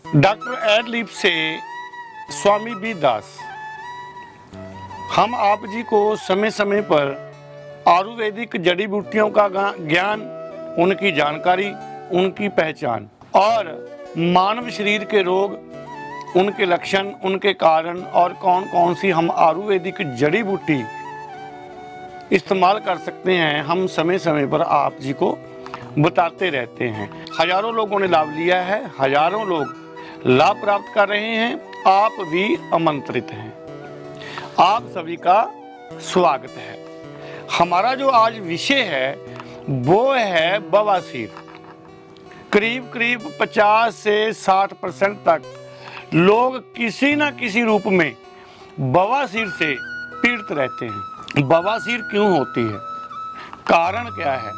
Doctor ad-lib से स्वामी B दास। हम आप जी को समय समय पर आयुर्वेदिक जड़ी बूटियों का ज्ञान, उनकी जानकारी, उनकी पहचान और मानव शरीर के रोग, उनके लक्षण, उनके कारण और कौन कौन सी हम आयुर्वेदिक जड़ी बूटी इस्तेमाल कर सकते हैं, हम समय समय पर आप जी को बताते रहते हैं। हजारों लोगों ने लाभ लिया है, हजारों लोग लाभ प्राप्त कर रहे हैं। आप भी आमंत्रित हैं। आप सभी का स्वागत है। हमारा जो आज विषय है वो है बवासीर। करीब करीब 50 से 60% तक लोग किसी न किसी रूप में बवासीर से पीड़ित रहते हैं। बवासीर क्यों होती है, कारण क्या है,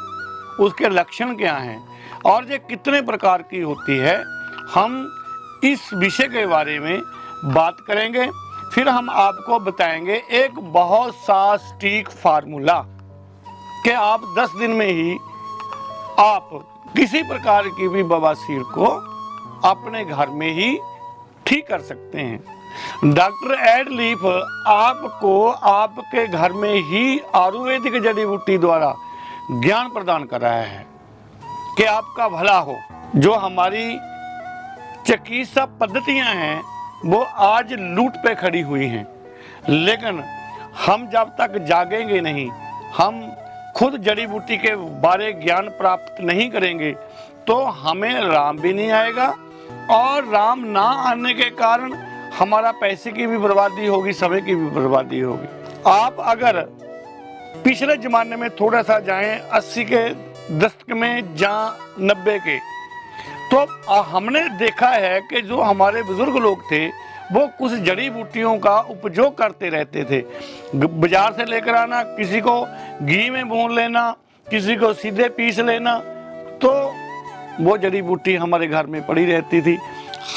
उसके लक्षण क्या हैं और ये कितने प्रकार की होती है, हम इस विषय के बारे में बात करेंगे। फिर हम आपको बताएंगे एक बहुत सा सटीक फार्मूला कि आप 10 दिन में ही आप किसी प्रकार की भी बवासीर को अपने घर में ही ठीक कर सकते हैं। डॉक्टर एडलिप आपको आपके घर में ही आयुर्वेदिक जड़ी बूटी द्वारा ज्ञान प्रदान कर रहा है कि आपका भला हो। जो हमारी चिकित्सा पद्धतियां हैं वो आज लूट पे खड़ी हुई हैं, लेकिन हम जब तक जागेंगे नहीं, हम खुद जड़ी बूटी के बारे ज्ञान प्राप्त नहीं करेंगे तो हमें राम भी नहीं आएगा और राम ना आने के कारण हमारा पैसे की भी बर्बादी होगी, समय की भी बर्बादी होगी। आप अगर पिछले जमाने में थोड़ा सा जाएं, 80 के दशक में या 90 के, तो हमने देखा है कि जो हमारे बुजुर्ग लोग थे वो कुछ जड़ी बूटियों का उपयोग करते रहते थे। बाजार से लेकर आना, किसी को घी में भून लेना, किसी को सीधे पीस लेना, तो वो जड़ी बूटी हमारे घर में पड़ी रहती थी।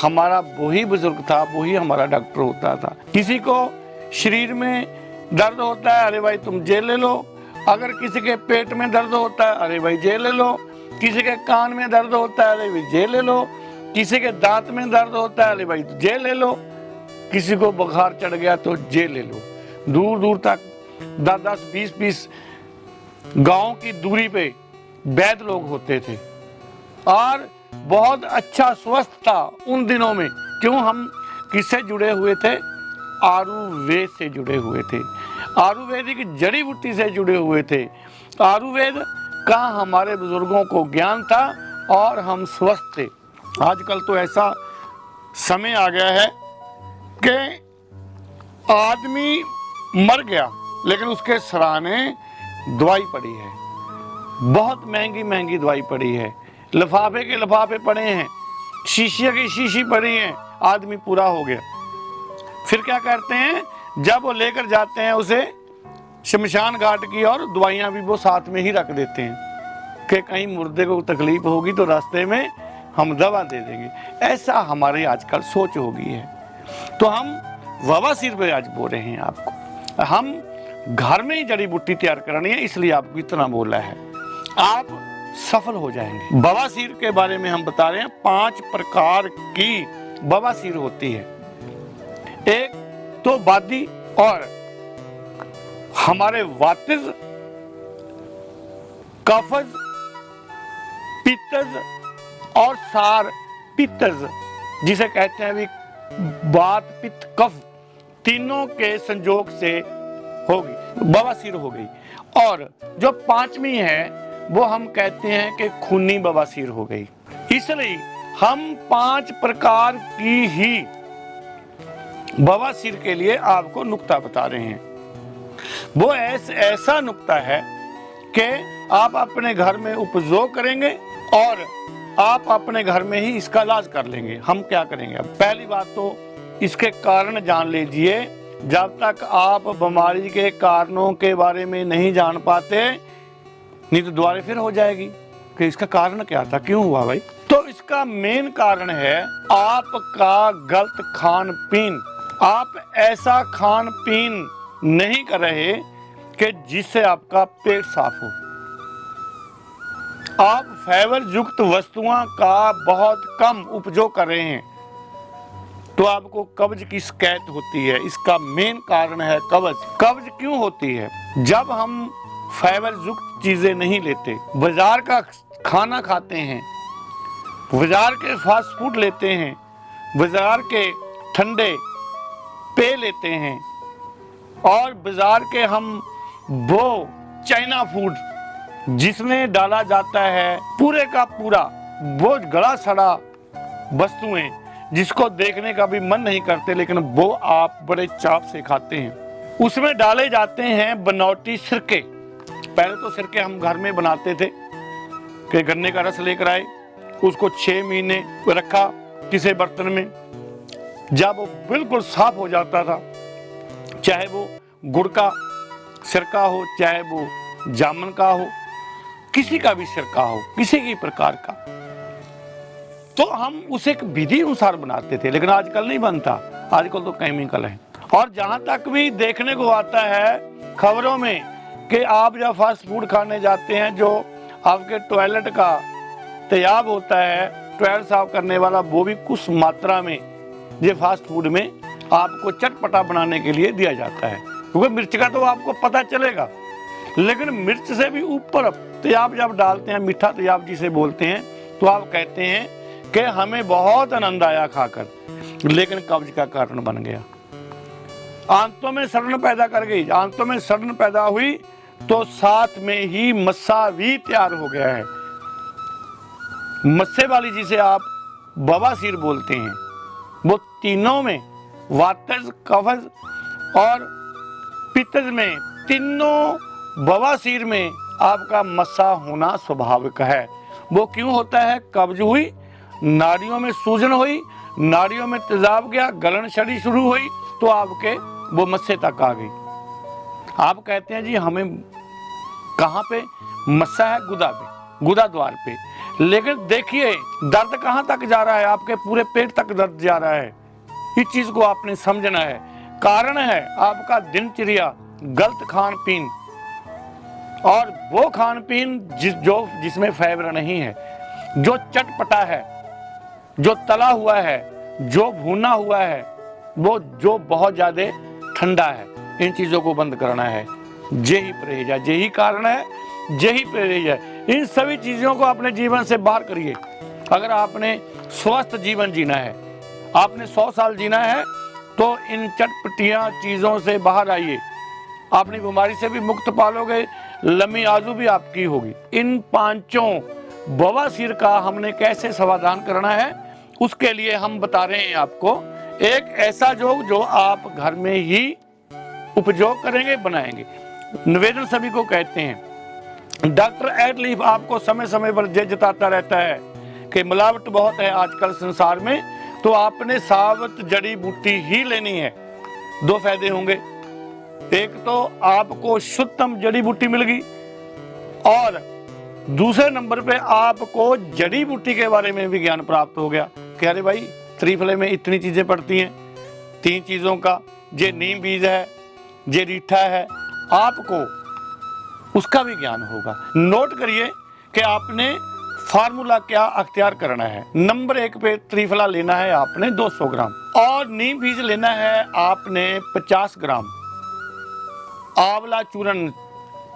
हमारा वही बुजुर्ग था, वही हमारा डॉक्टर होता था। किसी को शरीर में दर्द होता है, अरे भाई तुम ये ले लो। अगर किसी के पेट में दर्द होता है, अरे भाई ये ले लो। किसी के कान में दर्द होता है, अरे भाई ये ले लो। किसी के दांत में दर्द होता है, अरे भाई ये ले लो। किसी को बुखार चढ़ गया तो ये ले लो। दूर दूर तक 10-10, 20-20 गांव की दूरी पे वैद्य लोग होते थे और बहुत अच्छा स्वस्थ था उन दिनों में। क्यों? हम किससे जुड़े हुए थे? आयुर्वेद से जुड़े हुए थे, आयुर्वेदिक जड़ी बूटी से जुड़े हुए थे। आयुर्वेद का हमारे बुजुर्गों को ज्ञान था और हम स्वस्थ थे। आजकल तो ऐसा समय आ गया है कि आदमी मर गया लेकिन उसके सराहने दवाई पड़ी है, बहुत महंगी महंगी दवाई पड़ी है, लिफाफे के लिफाफे पड़े हैं, शीशे की शीशी पड़ी है, आदमी पूरा हो गया। फिर क्या करते हैं, जब वो लेकर जाते हैं उसे शमशान घाट की, और दवाइयाँ भी वो साथ में ही रख देते हैं कि कहीं मुर्दे को तकलीफ होगी तो रास्ते में हम दवा दे देंगे। ऐसा हमारी आजकल सोच हो गई है। तो हम बवासीर पे आज बोल रहे हैं आपको, हम घर में ही जड़ी बूटी तैयार करनी है, इसलिए आपको इतना बोला है, आप सफल हो जाएंगे। बवासीर के बारे में हम बता रहे हैं, 5 प्रकार की बवासीर होती है। एक तो वादी और हमारे वातिज, कफज, पित्तज और सार पित्तज, जिसे कहते हैं भी वात पित्त कफ, तीनों के संयोग से होगी बवासीर हो गई। और जो 5वीं है वो हम कहते हैं कि खूनी बवासीर हो गई। इसलिए हम 5 प्रकार की ही बवासीर के लिए आपको नुक्ता बता रहे हैं। वो ऐसा नुक्ता है कि आप अपने घर में उपयोग करेंगे और आप अपने घर में ही इसका इलाज कर लेंगे। हम क्या करेंगे? अब पहली बात तो इसके कारण जान लीजिए। जब तक आप बीमारी के कारणों के बारे में नहीं जान पाते, नहीं तो दोबारा फिर हो जाएगी कि इसका कारण क्या था, क्यों हुआ भाई। तो इसका मेन कारण है आपका गलत खान पीन। आप ऐसा खान पीन नहीं कर रहे कि जिससे आपका पेट साफ हो। आप फाइबर युक्त वस्तुओं का बहुत कम उपयोग कर रहे हैं। तो आपको कब्ज की शिकायत होती है। इसका मेन कारण है कब्ज। कब्ज क्यों होती है? जब हम फाइबर युक्त चीजें नहीं लेते, बाजार का खाना खाते हैं, बाजार के फास्ट फूड लेते हैं, बाजार के ठंडे पेय लेते हैं, और बाजार के हम वो चाइना फूड जिसमें डाला जाता है पूरे का पूरा वो गला सड़ा वस्तुएं जिसको देखने का भी मन नहीं करते, लेकिन वो आप बड़े चाव से खाते हैं। उसमें डाले जाते हैं बनावटी सिरके। पहले तो सिरके हम घर में बनाते थे कि गन्ने का रस लेकर आए, उसको 6 महीने रखा किसी बर्तन में, जब वो बिल्कुल साफ हो जाता था, चाहे वो गुड़ का सिरका हो, चाहे वो जामुन का हो, किसी का भी सिरका हो, किसी भी प्रकार का, तो हम उसे एक विधि अनुसार बनाते थे। लेकिन आजकल नहीं बनता, आजकल तो केमिकल है। और जहां तक भी देखने को आता है खबरों में कि आप जब फास्ट फूड खाने जाते हैं, जो आपके टॉयलेट का तेजाब होता है, टॉयलेट साफ करने वाला, वो भी कुछ मात्रा में ये फास्ट फूड में आपको चटपटा बनाने के लिए दिया जाता है। क्योंकि मिर्च का तो आपको पता चलेगा, लेकिन मिर्च से भी ऊपर तेजाब जब डालते हैं, मीठा तेजाब जिसे बोलते हैं, तो आप कहते हैं कि हमें बहुत आनंद आया खाकर, लेकिन कब्ज का कारण बन गया। आंतों में सड़न पैदा कर गई। आंतों में सड़न पैदा हुई तो साथ में ही मस्सा भी तैयार हो गया है। मस्से वाली जिसे आप बवासीर बोलते हैं, वो तीनों में वातज, कफज और पित्तज में, तीनों बवासीर में आपका मस्सा होना स्वाभाविक है। वो क्यों होता है? कब्ज हुई, नाड़ियों में सूजन हुई, नाड़ियों में तेजाब गया, गलन छड़ी शुरू हुई, तो आपके वो मस्से तक आ गई। आप कहते हैं जी हमें कहाँ पे मस्सा है? गुदा पे, गुदा द्वार पे। लेकिन देखिए दर्द कहाँ तक जा रहा है? आपके पूरे पेट तक दर्द जा रहा है। इस चीज को आपने समझना है। कारण है आपका दिनचर्या, गलत खान पीन, और वो खान पीन जिसमें फाइबर नहीं है, जो चटपटा है, जो तला हुआ है, जो भुना हुआ है, वो जो बहुत ज्यादा ठंडा है। इन चीजों को बंद करना है। यही परहेज है, यही कारण है, यही परहेज है। इन सभी चीजों को अपने जीवन से बाहर करिए। अगर आपने स्वस्थ जीवन जीना है, आपने 100 साल जीना है, तो इन चटपटिया चीजों से बाहर आइए। अपनी बीमारी से भी मुक्त पालोगे, लंबी आयु भी आपकी होगी। इन 5 बवासीर का हमने कैसे समाधान करना है, उसके लिए हम बता रहे हैं आपको एक ऐसा योग जो आप घर में ही उपयोग करेंगे, बनाएंगे। निवेदन सभी को कहते हैं। डॉक्टर एडलीफ आपको समय समय पर जताता रहता है कि मिलावट बहुत है आजकल संसार में, तो आपने साबुत जड़ी बूटी ही लेनी है। 2 फायदे होंगे। एक तो आपको शुद्धतम जड़ी बूटी मिल गई, और दूसरे नंबर पे आपको जड़ी बूटी के बारे में भी ज्ञान प्राप्त हो गया कि अरे भाई त्रिफले में इतनी चीजें पड़ती हैं, 3 चीजों का, ये नीम बीज है, ये रीठा है, आपको उसका भी ज्ञान होगा। नोट करिए कि आपने फार्मूला क्या अख्तियार करना है। नंबर 1 पे त्रिफला लेना है आपने 200 ग्राम, और नीम बीज लेना है आपने 50 ग्राम, आंवला चूर्ण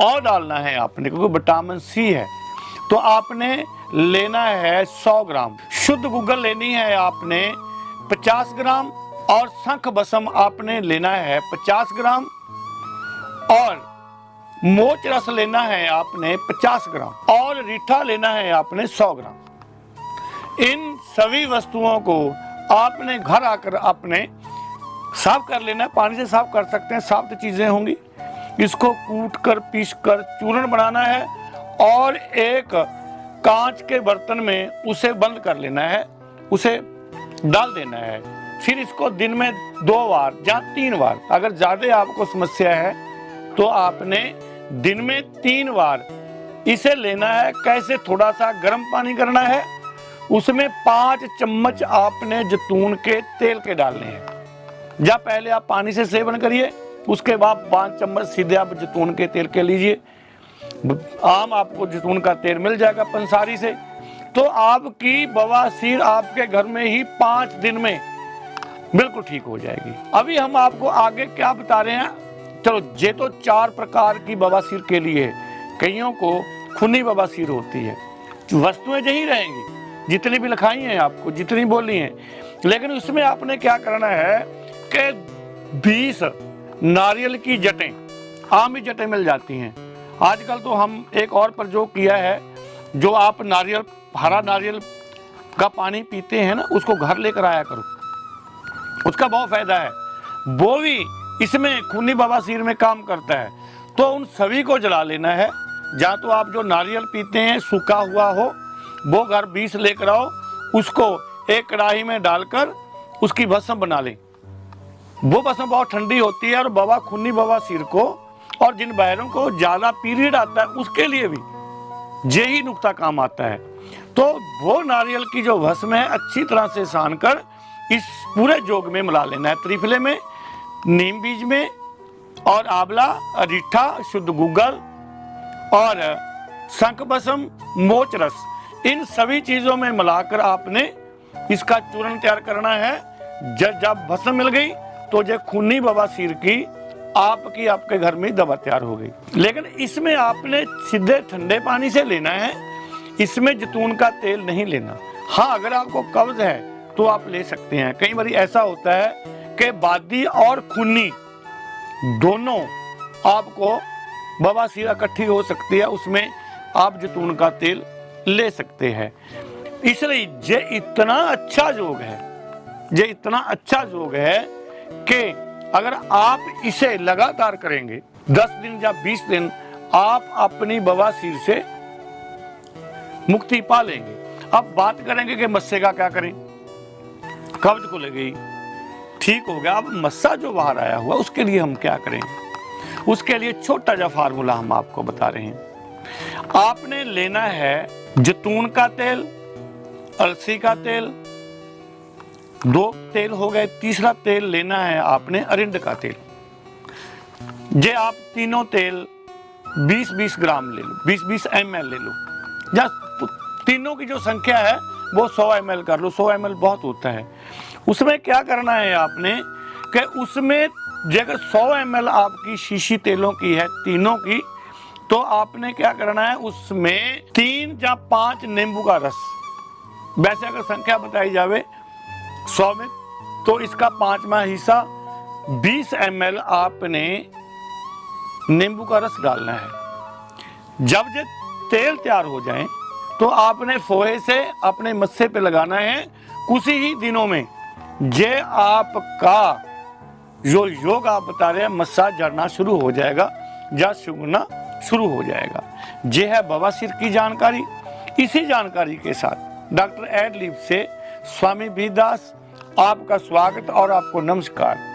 और डालना है आपने क्योंकि विटामिन सी है, तो आपने लेना है 100 ग्राम। शुद्ध गुग्गल लेनी है आपने 50 ग्राम, और शंख भस्म आपने लेना है 50 ग्राम, और मोच रस लेना है आपने 50 ग्राम, और रीठा लेना है आपने 100 ग्राम। इन सभी वस्तुओं को आपने घर आकर आपने साफ कर लेना है। पानी से साफ कर सकते हैं, साफ चीजें होंगी। इसको कूट कर पीस कर चूर्ण बनाना है, और एक कांच के बर्तन में उसे बंद कर लेना है, उसे डाल देना है। फिर इसको दिन में 2 बार या 3 बार, अगर ज्यादा आपको समस्या है तो आपने दिन में 3 बार इसे लेना है। कैसे? थोड़ा सा गर्म पानी करना है, उसमें 5 चम्मच आपने जैतून के तेल के डालने हैं। या पहले आप पानी से सेवन करिए, उसके बाद 5 चम्मच सीधे आप जैतून के तेल के लीजिए। आम आपको जैतून का तेल मिल जाएगा पंसारी से, तो आपकी बवासीर आपके घर में ही 5 दिन में बिल्कुल ठीक हो जाएगी। अभी हम आपको आगे क्या बता रहे हैं, चलो ये तो 4 प्रकार की बवासीर के लिए, कईयों को खूनी बवासीर होती है। वस्तुएं यही रहेंगी जितनी भी लिखाई हैं आपको, जितनी बोली हैं, लेकिन उसमें आपने क्या करना है कि 20 नारियल की जटें, आम ही जटें मिल जाती हैं आजकल। तो हम एक और प्रयोग किया है, जो आप नारियल, हरा नारियल का पानी पीते हैं ना, उसको घर लेकर आया करो, उसका बहुत फायदा है। वो भी इसमें खूनी बवासीर में काम करता है। तो उन सभी को जला लेना है। या तो आप जो नारियल पीते हैं सूखा हुआ हो, वो घर 20 लेकर आओ, उसको एक कढ़ाई में डालकर उसकी भस्म बना लें। वो भस्म बहुत ठंडी होती है, और खूनी बवासीर को और जिन बहरों को ज़्यादा पीरियड आता है उसके लिए भी यही नुक्ता काम आता है। तो वो नारियल की जो भस्म है अच्छी तरह से सान कर इस पूरे जोग में मिला लेना है। त्रिफले में, नीम बीज में, और आंवला, अरीठा, शुद्ध गूगल और शंख भस्म, मोच रस, इन सभी चीज़ों में मिलाकर आपने इसका चूर्ण तैयार करना है। जब भस्म मिल गई तो ये खूनी बवासीर की आपके घर में दवा तैयार हो गई। लेकिन इसमें आपने सीधे ठंडे पानी से लेना है, इसमें जैतून का तेल नहीं लेना। हाँ, अगर आपको कब्ज है तो आप ले सकते हैं। कई बार ऐसा होता है कि बादी और खूनी दोनों आपको बवासीर इकट्ठी हो सकती है, उसमें आप जैतून का तेल ले सकते हैं। इसलिए ये इतना अच्छा योग है, ये इतना अच्छा योग है कि अगर आप इसे लगातार करेंगे 10 दिन या 20 दिन, आप अपनी बवासीर से मुक्ति पा लेंगे। अब बात करेंगे कि मस्से का क्या करें। कब्ज खुल गई, ठीक हो गया, अब मस्सा जो बाहर आया हुआ उसके लिए हम क्या करें। उसके लिए छोटा सा फार्मूला हम आपको बता रहे हैं। आपने लेना है जैतून का तेल, अलसी का तेल, 2 तेल हो गए। तीसरा तेल लेना है आपने अरिंड का तेल। ये आप तीनों तेल 20-20 ग्राम ले लो, 20-20 ml ले लो, या तीनों की जो संख्या है वो 100 ml कर लो, 100 ml बहुत होता है। उसमें क्या करना है आपने कि उसमें अगर 100 ml आपकी शीशी तेलों की है, तीनों की, तो आपने क्या करना है उसमें 3 या 5 नींबू का रस, वैसे अगर संख्या बताई जावे 100 में, तो इसका 5वां हिस्सा 20 ml आपने नींबू का रस डालना है। जब ये तेल तैयार हो जाए तो आपने फोहे से अपने मस्से पे लगाना है। कुछ ही दिनों में ये आपका जो योग आप बता रहे हैं मस्सा झड़ना शुरू हो जाएगा या सूखना शुरू हो जाएगा। ये है बवासीर की जानकारी। इसी जानकारी के साथ डॉक्टर एड लीफ से स्वामी बी दास आपका स्वागत और आपको नमस्कार।